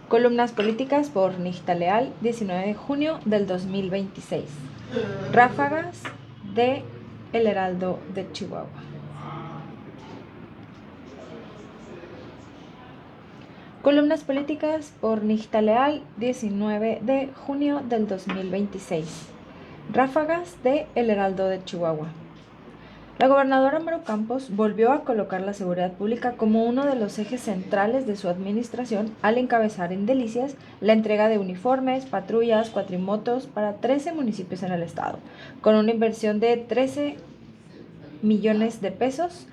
Columnas políticas por Nixta Leal, 19 de junio del 2026. Ráfagas de El Heraldo de Chihuahua. Columnas políticas por Nixta Leal, 19 de junio del 2026. Ráfagas de El Heraldo de Chihuahua. La gobernadora Maru Campos volvió a colocar la seguridad pública como uno de los ejes centrales de su administración al encabezar en Delicias la entrega de uniformes, patrullas, cuatrimotos para 13 municipios en el estado, con una inversión de 13 millones de pesos,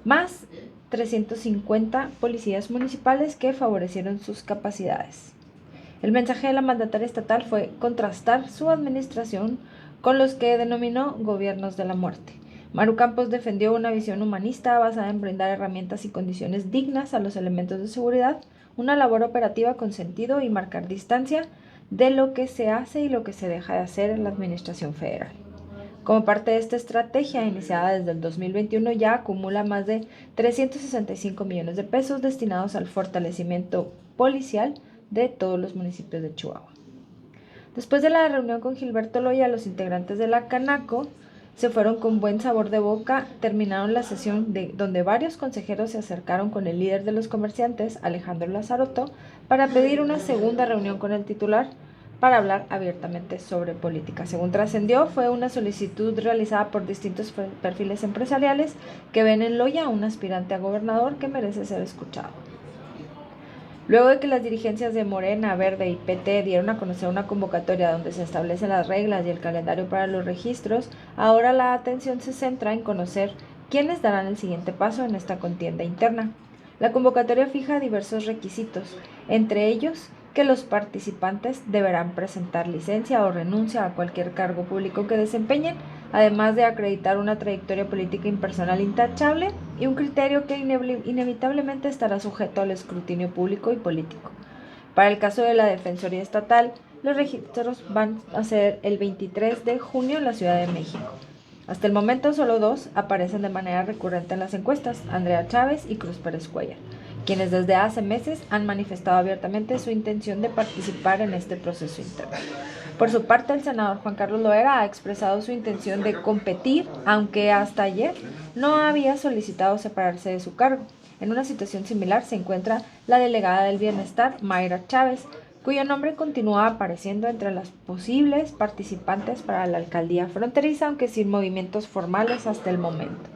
más 350 policías municipales que favorecieron sus capacidades. El mensaje de la mandataria estatal fue contrastar su administración con los que denominó gobiernos de la muerte. Maru Campos defendió una visión humanista basada en brindar herramientas y condiciones dignas a los elementos de seguridad, una labor operativa con sentido y marcar distancia de lo que se hace y lo que se deja de hacer en la administración federal. Como parte de esta estrategia, iniciada desde el 2021, ya acumula más de 365 millones de pesos destinados al fortalecimiento policial de todos los municipios de Chihuahua. Después de la reunión con Gilberto Loya, los integrantes de la Canaco se fueron con buen sabor de boca. Terminaron la sesión donde varios consejeros se acercaron con el líder de los comerciantes, Alejandro Lazaroto, para pedir una segunda reunión con el titular para hablar abiertamente sobre política. Según trascendió, fue una solicitud realizada por distintos perfiles empresariales que ven en Loya un aspirante a gobernador que merece ser escuchado. Luego de que las dirigencias de Morena, Verde y PT dieron a conocer una convocatoria donde se establecen las reglas y el calendario para los registros, ahora la atención se centra en conocer quiénes darán el siguiente paso en esta contienda interna. La convocatoria fija diversos requisitos, entre ellos que los participantes deberán presentar licencia o renuncia a cualquier cargo público que desempeñen, además de acreditar una trayectoria política impersonal intachable y un criterio que inevitablemente estará sujeto al escrutinio público y político. Para el caso de la Defensoría Estatal, los registros van a ser el 23 de junio en la Ciudad de México. Hasta el momento solo dos aparecen de manera recurrente en las encuestas, Andrea Chávez y Cruz Pérez Cuellar, quienes desde hace meses han manifestado abiertamente su intención de participar en este proceso interno. Por su parte, el senador Juan Carlos Loera ha expresado su intención de competir, aunque hasta ayer no había solicitado separarse de su cargo. En una situación similar se encuentra la delegada del Bienestar, Mayra Chávez, cuyo nombre continúa apareciendo entre las posibles participantes para la alcaldía fronteriza, aunque sin movimientos formales hasta el momento.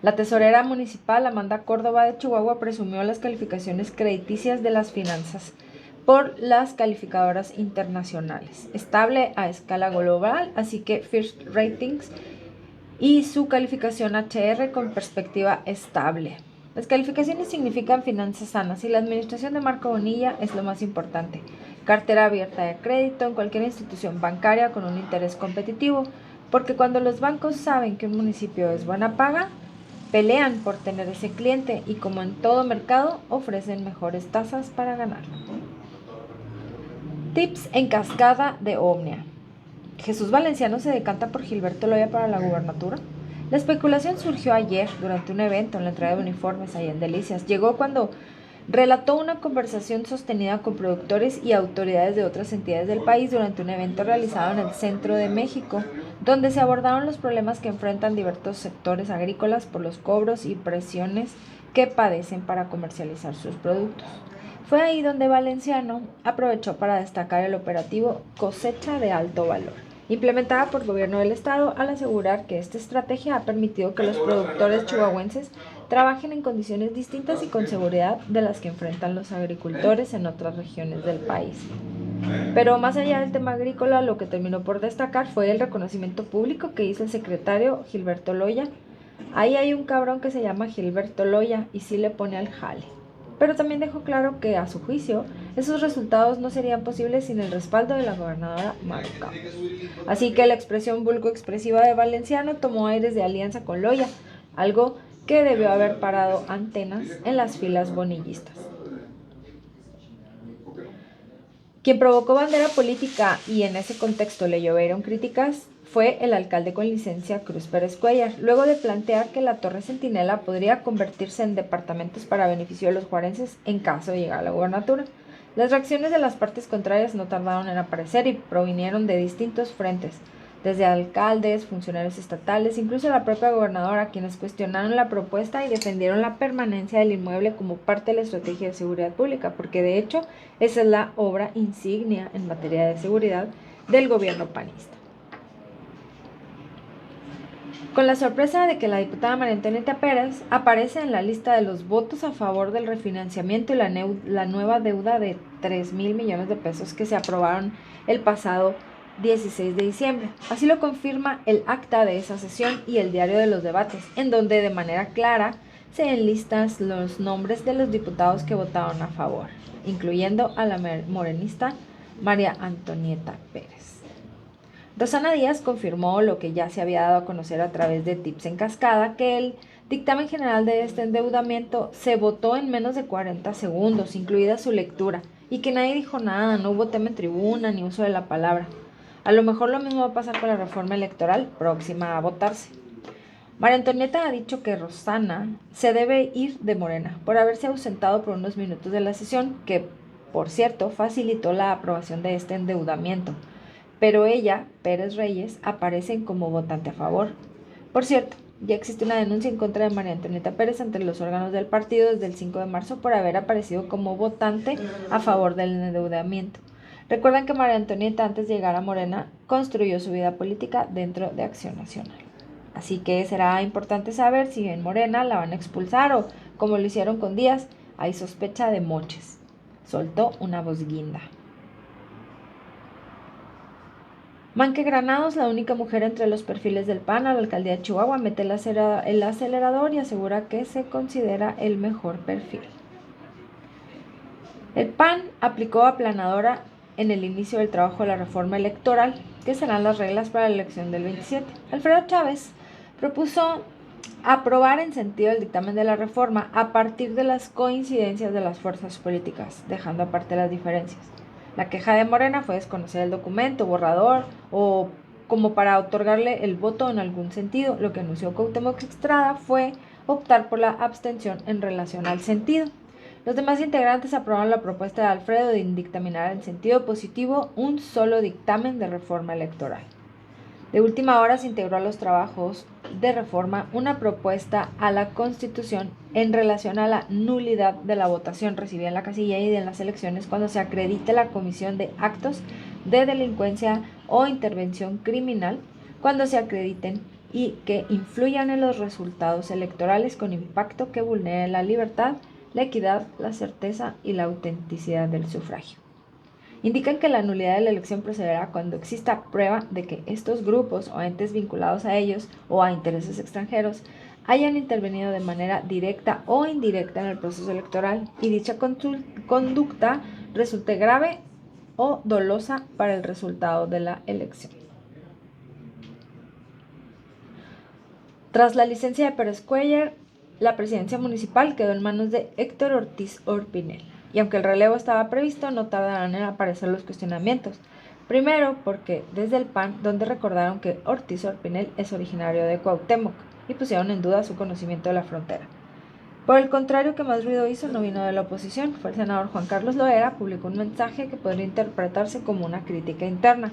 La tesorera municipal Amanda Córdoba de Chihuahua presumió las calificaciones crediticias de las finanzas por las calificadoras internacionales, estable a escala global, así que First Ratings, y su calificación HR con perspectiva estable. Las calificaciones significan finanzas sanas y la administración de Marco Bonilla es lo más importante. Cartera abierta de crédito en cualquier institución bancaria con un interés competitivo, porque cuando los bancos saben que un municipio es buena paga, pelean por tener ese cliente y, como en todo mercado, ofrecen mejores tasas para ganar. Tips en cascada de Omnia. ¿Jesús Valenciano se decanta por Gilberto Loya para la gubernatura? La especulación surgió ayer durante un evento en la entrega de uniformes allá en Delicias. Llegó cuando relató una conversación sostenida con productores y autoridades de otras entidades del país durante un evento realizado en el centro de México, donde se abordaron los problemas que enfrentan diversos sectores agrícolas por los cobros y presiones que padecen para comercializar sus productos. Fue ahí donde Valenciano aprovechó para destacar el operativo Cosecha de Alto Valor, implementada por el gobierno del estado, al asegurar que esta estrategia ha permitido que los productores chihuahuenses trabajen en condiciones distintas y con seguridad de las que enfrentan los agricultores en otras regiones del país. Pero más allá del tema agrícola, lo que terminó por destacar fue el reconocimiento público que hizo el secretario Gilberto Loya. Ahí hay un cabrón que se llama Gilberto Loya y sí le pone al jale. Pero también dejó claro que, a su juicio, esos resultados no serían posibles sin el respaldo de la gobernadora Maru Campos. Así que la expresión vulgo expresiva de Valenciano tomó aires de alianza con Loya, algo que debió haber parado antenas en las filas bonillistas. Quien provocó bandera política y en ese contexto le llovieron críticas fue el alcalde con licencia Cruz Pérez Cuellar, luego de plantear que la Torre Centinela podría convertirse en departamentos para beneficio de los juarenses en caso de llegar a la gobernatura. Las reacciones de las partes contrarias no tardaron en aparecer y provinieron de distintos frentes, desde alcaldes, funcionarios estatales, incluso la propia gobernadora, quienes cuestionaron la propuesta y defendieron la permanencia del inmueble como parte de la estrategia de seguridad pública, porque de hecho esa es la obra insignia en materia de seguridad del gobierno panista. Con la sorpresa de que la diputada María Antonieta Pérez aparece en la lista de los votos a favor del refinanciamiento y la nueva deuda de 3,000 millones de pesos que se aprobaron el pasado 16 de diciembre. Así lo confirma el acta de esa sesión y el diario de los debates, en donde de manera clara se enlistan los nombres de los diputados que votaron a favor, incluyendo a la morenista María Antonieta Pérez. Rosana Díaz confirmó lo que ya se había dado a conocer a través de Tips en Cascada, que el dictamen general de este endeudamiento se votó en menos de 40 segundos, incluida su lectura, y que nadie dijo nada, no hubo tema en tribuna ni uso de la palabra. A lo mejor lo mismo va a pasar con la reforma electoral próxima a votarse. María Antonieta ha dicho que Rosana se debe ir de Morena por haberse ausentado por unos minutos de la sesión, que, por cierto, facilitó la aprobación de este endeudamiento. Pero ella, Pérez Reyes, aparecen como votante a favor. Por cierto, ya existe una denuncia en contra de María Antonieta Pérez ante los órganos del partido desde el 5 de marzo por haber aparecido como votante a favor del endeudamiento. Recuerdan que María Antonieta, antes de llegar a Morena, construyó su vida política dentro de Acción Nacional. Así que será importante saber si en Morena la van a expulsar o, como lo hicieron con Díaz, hay sospecha de moches. Soltó una voz guinda. Manque Granados, la única mujer entre los perfiles del PAN a la alcaldía de Chihuahua, mete el acelerador y asegura que se considera el mejor perfil. El PAN aplicó aplanadora en el inicio del trabajo de la reforma electoral, que serán las reglas para la elección del 27. Alfredo Chávez propuso aprobar en sentido el dictamen de la reforma a partir de las coincidencias de las fuerzas políticas, dejando aparte las diferencias. La queja de Morena fue desconocer el documento, borrador o como para otorgarle el voto en algún sentido. Lo que anunció Cuauhtémoc Estrada fue optar por la abstención en relación al sentido. Los demás integrantes aprobaron la propuesta de Alfredo de dictaminar en sentido positivo un solo dictamen de reforma electoral. De última hora se integró a los trabajos de reforma una propuesta a la Constitución en relación a la nulidad de la votación recibida en la casilla y en las elecciones cuando se acredite la comisión de actos de delincuencia o intervención criminal, cuando se acrediten y que influyan en los resultados electorales con impacto que vulnere la libertad, la equidad, la certeza y la autenticidad del sufragio. Indican que la nulidad de la elección procederá cuando exista prueba de que estos grupos o entes vinculados a ellos o a intereses extranjeros hayan intervenido de manera directa o indirecta en el proceso electoral y dicha conducta resulte grave o dolosa para el resultado de la elección. Tras la licencia de Pérez Cuellar, la presidencia municipal quedó en manos de Héctor Ortiz Orpinel. Y aunque el relevo estaba previsto, no tardarán en aparecer los cuestionamientos. Primero, porque desde el PAN, donde recordaron que Ortiz Orpinel es originario de Cuauhtémoc y pusieron en duda su conocimiento de la frontera. Por el contrario, que más ruido hizo no vino de la oposición. Fue el senador Juan Carlos Loera, publicó un mensaje que podría interpretarse como una crítica interna.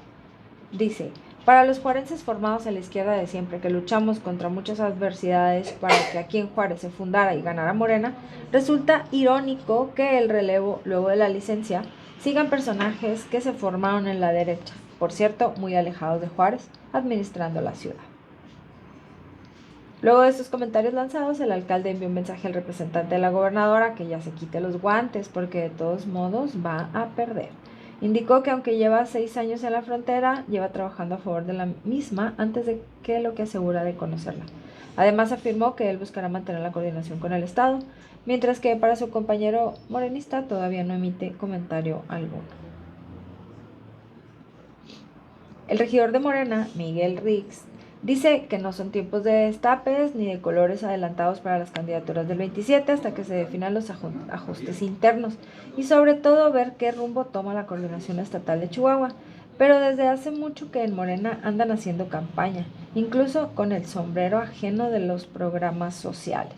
Dice: para los juarenses formados a la izquierda de siempre, que luchamos contra muchas adversidades para que aquí en Juárez se fundara y ganara Morena, resulta irónico que el relevo, luego de la licencia, sigan personajes que se formaron en la derecha, por cierto, muy alejados de Juárez, administrando la ciudad. Luego de estos comentarios lanzados, el alcalde envió un mensaje al representante de la gobernadora que ya se quite los guantes porque de todos modos va a perder. Indicó que aunque lleva 6 años en la frontera, lleva trabajando a favor de la misma antes de que lo que asegura de conocerla. Además afirmó que él buscará mantener la coordinación con el Estado, mientras que para su compañero morenista todavía no emite comentario alguno. El regidor de Morena, Miguel Rix, dice que no son tiempos de destapes ni de colores adelantados para las candidaturas del 27 hasta que se definan los ajustes internos y sobre todo ver qué rumbo toma la coordinación estatal de Chihuahua. pero desde hace mucho que en Morena andan haciendo campaña, incluso con el sombrero ajeno de los programas sociales.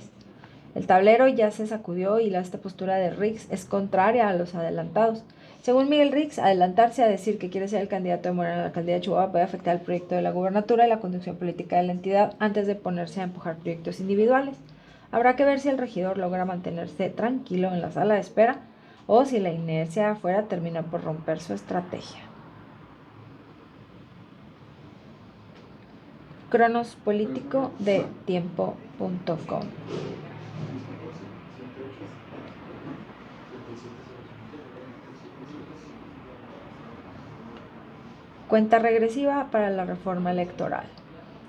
El tablero ya se sacudió y esta postura de Riggs es contraria a los adelantados. Según Miguel Riggs, adelantarse a decir que quiere ser el candidato de Morena a la alcaldía de Chihuahua puede afectar el proyecto de la gubernatura y la conducción política de la entidad antes de ponerse a empujar proyectos individuales. Habrá que ver si el regidor logra mantenerse tranquilo en la sala de espera o si la inercia de afuera termina por romper su estrategia. Cronos Político de Tiempo.com. Cuenta regresiva para la reforma electoral.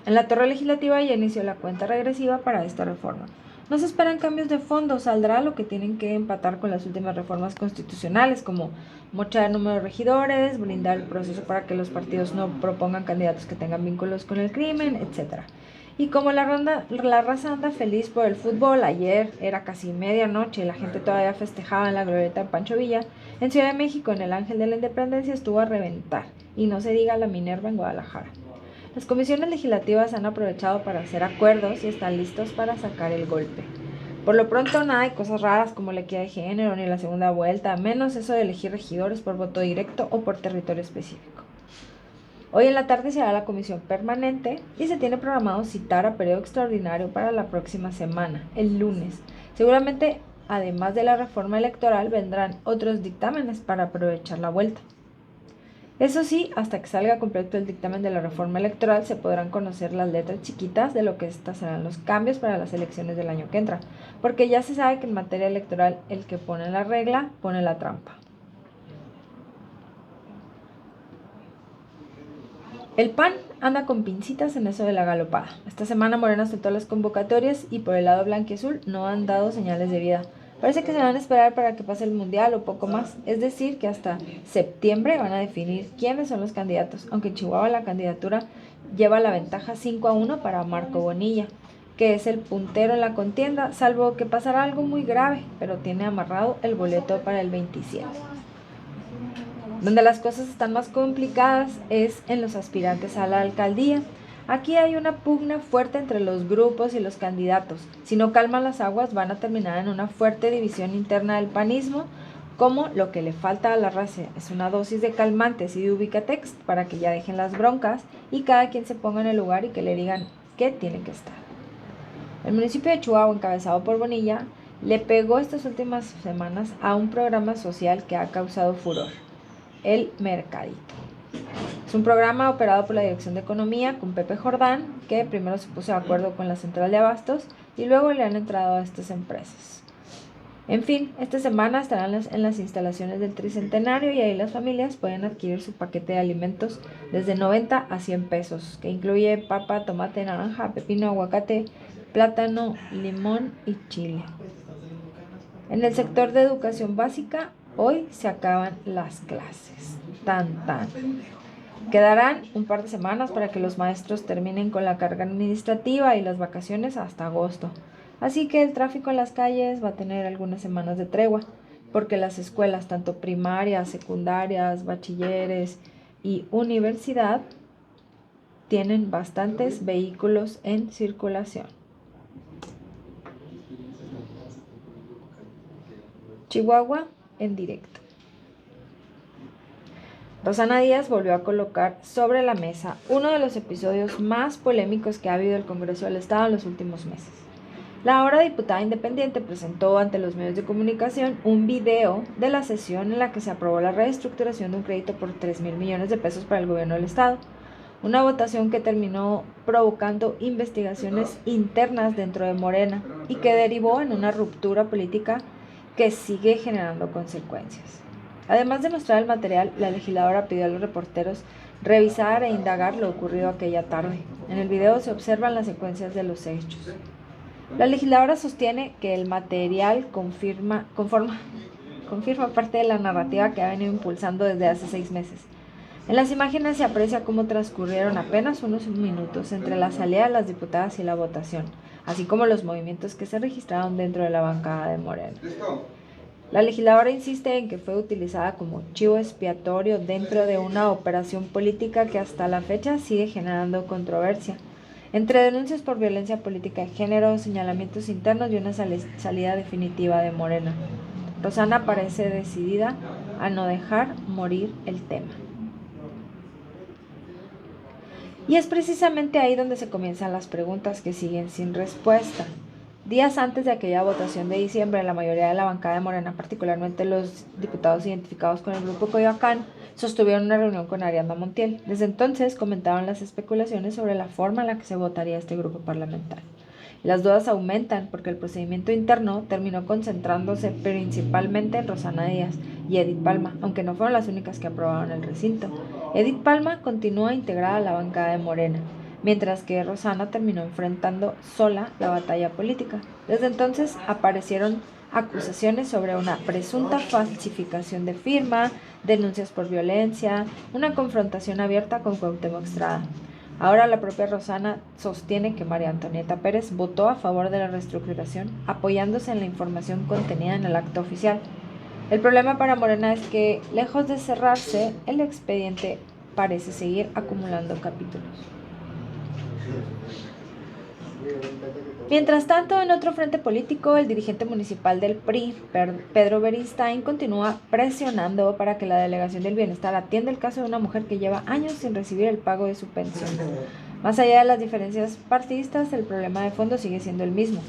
En la torre legislativa ya inició la cuenta regresiva para esta reforma. No se esperan cambios de fondo, saldrá lo que tienen que empatar con las últimas reformas constitucionales, como mochar el número de regidores, blindar el proceso para que los partidos no propongan candidatos que tengan vínculos con el crimen, etc. Y como la raza anda feliz por el fútbol, ayer era casi medianoche y la gente todavía festejaba en la glorieta de Pancho Villa, en Ciudad de México, en el Ángel de la Independencia, estuvo a reventar, y no se diga la Minerva en Guadalajara. Las comisiones legislativas han aprovechado para hacer acuerdos y están listos para sacar el golpe. Por lo pronto, nada de cosas raras como la equidad de género ni la segunda vuelta, menos eso de elegir regidores por voto directo o por territorio específico. Hoy en la tarde se hará la comisión permanente y se tiene programado citar a periodo extraordinario para la próxima semana, el lunes. Seguramente, además de la reforma electoral, vendrán otros dictámenes para aprovechar la vuelta. Eso sí, hasta que salga completo el dictamen de la reforma electoral se podrán conocer las letras chiquitas de lo que estas serán los cambios para las elecciones del año que entra, porque ya se sabe que en materia electoral el que pone la regla pone la trampa. El PAN anda con pincitas en eso de la galopada. Esta semana Morena soltó las convocatorias y por el lado blanquiazul no han dado señales de vida. Parece que se van a esperar para que pase el mundial o poco más, es decir, que hasta septiembre van a definir quiénes son los candidatos, aunque en Chihuahua la candidatura lleva la ventaja 5-1 para Marco Bonilla, que es el puntero en la contienda, salvo que pasará algo muy grave, pero tiene amarrado el boleto para el 27. Donde las cosas están más complicadas es en los aspirantes a la alcaldía. Aquí hay una pugna fuerte entre los grupos y los candidatos. Si no calman las aguas, van a terminar en una fuerte división interna del panismo, como lo que le falta a la raza es una dosis de calmantes y de ubicatext para que ya dejen las broncas y cada quien se ponga en el lugar y que le digan qué tiene que estar. El municipio de Chihuahua, encabezado por Bonilla, le pegó estas últimas semanas a un programa social que ha causado furor, el Mercadito. Es un programa operado por la Dirección de Economía con Pepe Jordán, que primero se puso de acuerdo con la Central de Abastos y luego le han entrado a estas empresas. En fin, esta semana estarán en las instalaciones del Tricentenario y ahí las familias pueden adquirir su paquete de alimentos desde 90 a 100 pesos, que incluye papa, tomate, naranja, pepino, aguacate, plátano, limón y chile. En el sector de educación básica, hoy se acaban las clases. Tan. Quedarán un par de semanas para que los maestros terminen con la carga administrativa y las vacaciones hasta agosto. Así que el tráfico en las calles va a tener algunas semanas de tregua, porque las escuelas, tanto primarias, secundarias, bachilleres y universidad, tienen bastantes vehículos en circulación. Chihuahua en directo. Rosana Díaz volvió a colocar sobre la mesa uno de los episodios más polémicos que ha habido el Congreso del Estado en los últimos meses. La ahora diputada independiente presentó ante los medios de comunicación un video de la sesión en la que se aprobó la reestructuración de un crédito por 3,000 millones de pesos para el gobierno del Estado, una votación que terminó provocando investigaciones internas dentro de Morena y que derivó en una ruptura política que sigue generando consecuencias. Además de mostrar el material, la legisladora pidió a los reporteros revisar e indagar lo ocurrido aquella tarde. En el video se observan las secuencias de los hechos. La legisladora sostiene que el material confirma parte de la narrativa que ha venido impulsando desde hace 6 meses. En las imágenes se aprecia cómo transcurrieron apenas unos minutos entre la salida de las diputadas y la votación, así como los movimientos que se registraron dentro de la bancada de Morena. La legisladora insiste en que fue utilizada como chivo expiatorio dentro de una operación política que hasta la fecha sigue generando controversia, entre denuncias por violencia política de género, señalamientos internos y una salida definitiva de Morena. Rosana parece decidida a no dejar morir el tema. Y es precisamente ahí donde se comienzan las preguntas que siguen sin respuesta. Días antes de aquella votación de diciembre, la mayoría de la bancada de Morena, particularmente los diputados identificados con el Grupo Coyoacán, sostuvieron una reunión con Ariadna Montiel. Desde entonces comentaban las especulaciones sobre la forma en la que se votaría este grupo parlamentario. Las dudas aumentan porque el procedimiento interno terminó concentrándose principalmente en Rosana Díaz y Edith Palma, aunque no fueron las únicas que aprobaron el recinto. Edith Palma continúa integrada a la bancada de Morena, mientras que Rosana terminó enfrentando sola la batalla política. Desde entonces aparecieron acusaciones sobre una presunta falsificación de firma, denuncias por violencia, una confrontación abierta con Cuauhtémoc Estrada. Ahora la propia Rosana sostiene que María Antonieta Pérez votó a favor de la reestructuración, apoyándose en la información contenida en el acto oficial. El problema para Morena es que, lejos de cerrarse, el expediente parece seguir acumulando capítulos. Mientras tanto, en otro frente político, el dirigente municipal del PRI, Pedro Beristain, continúa presionando para que la Delegación del Bienestar atienda el caso de una mujer que lleva años sin recibir el pago de su pensión. Más allá de las diferencias partidistas, el problema de fondo sigue siendo el mismo.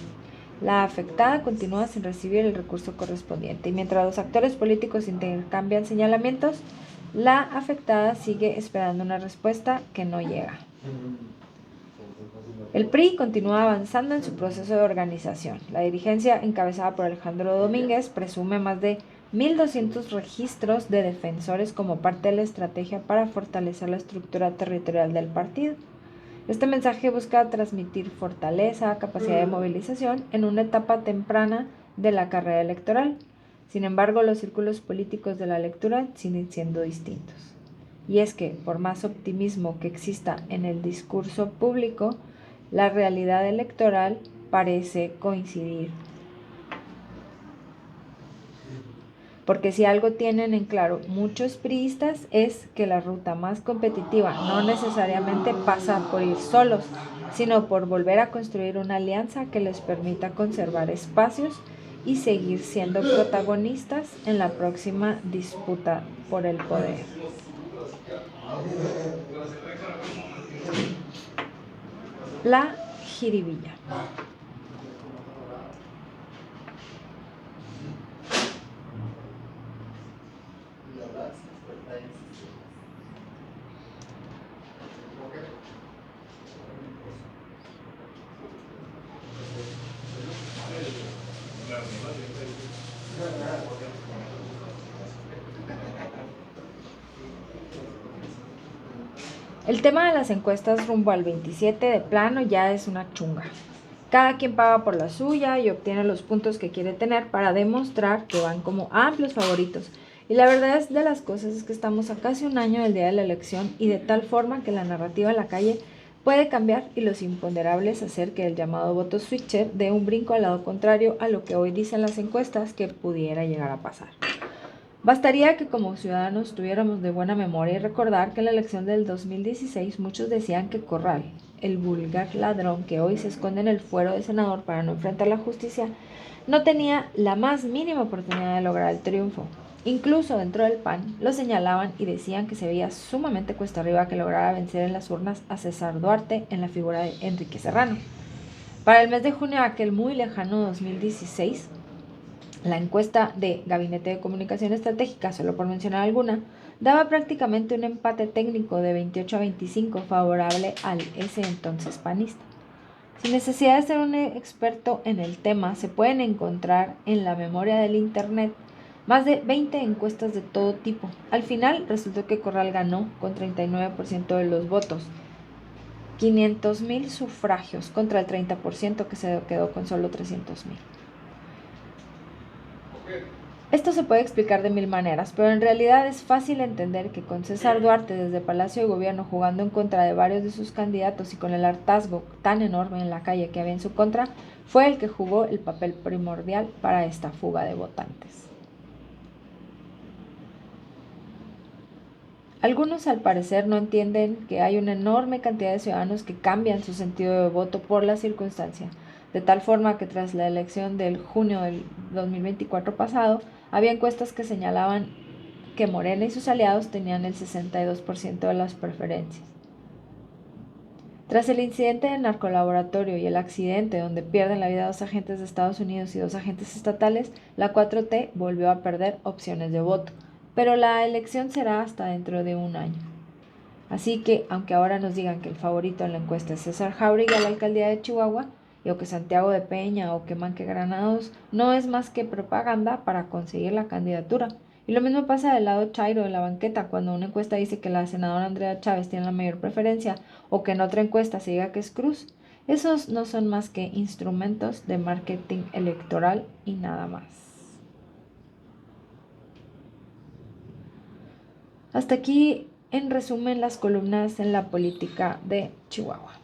La afectada continúa sin recibir el recurso correspondiente y mientras los actores políticos intercambian señalamientos, la afectada sigue esperando una respuesta que no llega. El PRI continúa avanzando en su proceso de organización. La dirigencia, encabezada por Alejandro Domínguez, presume más de 1.200 registros de defensores como parte de la estrategia para fortalecer la estructura territorial del partido. Este mensaje busca transmitir fortaleza, capacidad de movilización en una etapa temprana de la carrera electoral. Sin embargo, los círculos políticos de la lectura siguen siendo distintos. Y es que, por más optimismo que exista en el discurso público, la realidad electoral parece coincidir. Porque si algo tienen en claro muchos priistas es que la ruta más competitiva no necesariamente pasa por ir solos, sino por volver a construir una alianza que les permita conservar espacios y seguir siendo protagonistas en la próxima disputa por el poder. La jiribilla. El tema de las encuestas rumbo al 27 de plano ya es una chunga. Cada quien paga por la suya y obtiene los puntos que quiere tener para demostrar que van como amplios favoritos. Y la verdad es de las cosas es que estamos a casi un año del día de la elección y de tal forma que la narrativa en la calle puede cambiar y los imponderables hacer que el llamado voto switcher dé un brinco al lado contrario a lo que hoy dicen las encuestas que pudiera llegar a pasar. Bastaría que como ciudadanos tuviéramos de buena memoria y recordar que en la elección del 2016 muchos decían que Corral, el vulgar ladrón que hoy se esconde en el fuero de senador para no enfrentar la justicia, no tenía la más mínima oportunidad de lograr el triunfo. Incluso dentro del PAN lo señalaban y decían que se veía sumamente cuesta arriba que lograra vencer en las urnas a César Duarte en la figura de Enrique Serrano. Para el mes de junio de aquel muy lejano 2016, la encuesta de Gabinete de Comunicación Estratégica, solo por mencionar alguna, daba prácticamente un empate técnico de 28 a 25 favorable al ese entonces panista. Sin necesidad de ser un experto en el tema, se pueden encontrar en la memoria del Internet más de 20 encuestas de todo tipo. Al final resultó que Corral ganó con 39% de los votos, 500,000 sufragios contra el 30% que se quedó con solo 300,000. Esto se puede explicar de mil maneras, pero en realidad es fácil entender que con César Duarte desde Palacio de Gobierno jugando en contra de varios de sus candidatos y con el hartazgo tan enorme en la calle que había en su contra, fue el que jugó el papel primordial para esta fuga de votantes. Algunos al parecer no entienden que hay una enorme cantidad de ciudadanos que cambian su sentido de voto por la circunstancia, de tal forma que tras la elección del junio del 2024 pasado, había encuestas que señalaban que Morena y sus aliados tenían el 62% de las preferencias. Tras el incidente del narcolaboratorio y el accidente donde pierden la vida dos agentes de Estados Unidos y dos agentes estatales, la 4T volvió a perder opciones de voto, pero la elección será hasta dentro de un año. Así que, aunque ahora nos digan que el favorito en la encuesta es César Jáuregui a la alcaldía de Chihuahua, o que Santiago de Peña o que Manque Granados, no es más que propaganda para conseguir la candidatura. Y lo mismo pasa del lado chairo de la banqueta, cuando una encuesta dice que la senadora Andrea Chávez tiene la mayor preferencia, o que en otra encuesta se diga que es Cruz. Esos no son más que instrumentos de marketing electoral y nada más. Hasta aquí, en resumen, las columnas en la política de Chihuahua.